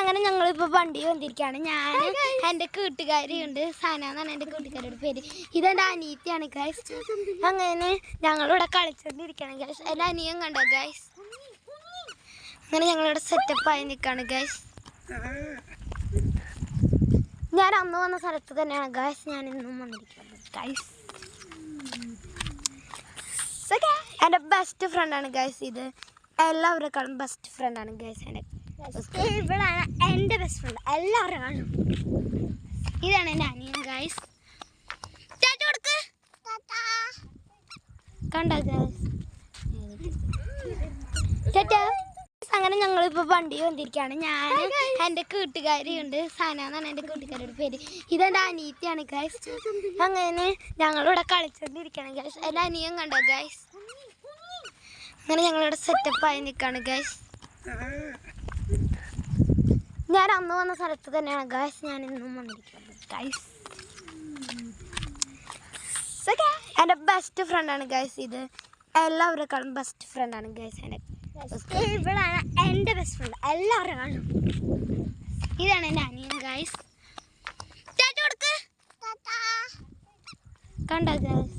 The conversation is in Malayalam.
അങ്ങനെ ഞങ്ങളിപ്പോൾ വണ്ടി വന്നിരിക്കുകയാണ്. ഞാൻ എൻ്റെ കൂട്ടുകാരിയുണ്ട്, സന എന്നാണ് എൻ്റെ കൂട്ടുകാരിയുടെ പേര്. ഇതെൻ്റെ അനിയത്തിയാണ് ഗൈസ്. അങ്ങനെ ഞങ്ങളിവിടെ കളിച്ചുകൊണ്ടിരിക്കുകയാണ് ഗൈസ്. എൻ്റെ അനിയൻ കണ്ടോ ഗൈസ്. അങ്ങനെ ഞങ്ങളിവിടെ സെറ്റപ്പായി നിൽക്കുകയാണ് ഗൈസ്. ഞാൻ അന്ന് വന്ന സ്ഥലത്ത് തന്നെയാണ് ഗൈസ് ഞാൻ ഇന്നും വന്നിരിക്കുന്നത് ഗൈസ്. എൻ്റെ ബെസ്റ്റ് ഫ്രണ്ടാണ് ഗൈസ്. ഇത് എല്ലാവരെക്കാളും ബെസ്റ്റ് ഫ്രണ്ടാണ് ഗൈസ്. ഇവളാണ് എൻ്റെ ബെസ്റ്റ് ഫ്രണ്ട് എല്ലാവരെക്കാളും. ഇതാണ് എൻ്റെ അനിയൻ ഗൈസ്. കൊടുക്ക് കണ്ടോ ഗൈസ്. അങ്ങനെ ഞങ്ങളിപ്പോൾ വണ്ടി വന്നിരിക്കുകയാണ്. ഞാൻ എൻ്റെ കൂട്ടുകാരിയുണ്ട്, സന എന്നാണ് എൻ്റെ കൂട്ടുകാരിയുടെ പേര്. ഇതെൻ്റെ അനിയത്തിയാണ് ഗൈസ്. അങ്ങനെ ഞങ്ങളിവിടെ കളിച്ചുകൊണ്ടിരിക്കുകയാണ് ഗൈസ്. എൻ്റെ അനിയൻ കണ്ടോ ഗൈസ്. അങ്ങനെ ഞങ്ങളിവിടെ സെറ്റപ്പായി നിൽക്കുകയാണ് ഗൈസ്. ഞാൻ അന്ന് വന്ന സ്ഥലത്ത് തന്നെയാണ് ഗൈസ് ഞാൻ ഇന്നും വന്നിരിക്കുന്നത് ഗൈസ്. എൻ്റെ ബെസ്റ്റ് ഫ്രണ്ടാണ് ഗൈസ്. ഇത് എല്ലാവരെക്കാളും ബെസ്റ്റ് ഫ്രണ്ടാണ് ഗൈസ്. ഇവളാണ് എൻ്റെ ബെസ്റ്റ് ഫ്രണ്ട് എല്ലാവരെക്കാളും. ഇതാണ് എൻ്റെ അനിയൻ ഗൈസ്. കൊടുക്ക് കണ്ടോ ഗൈസ്.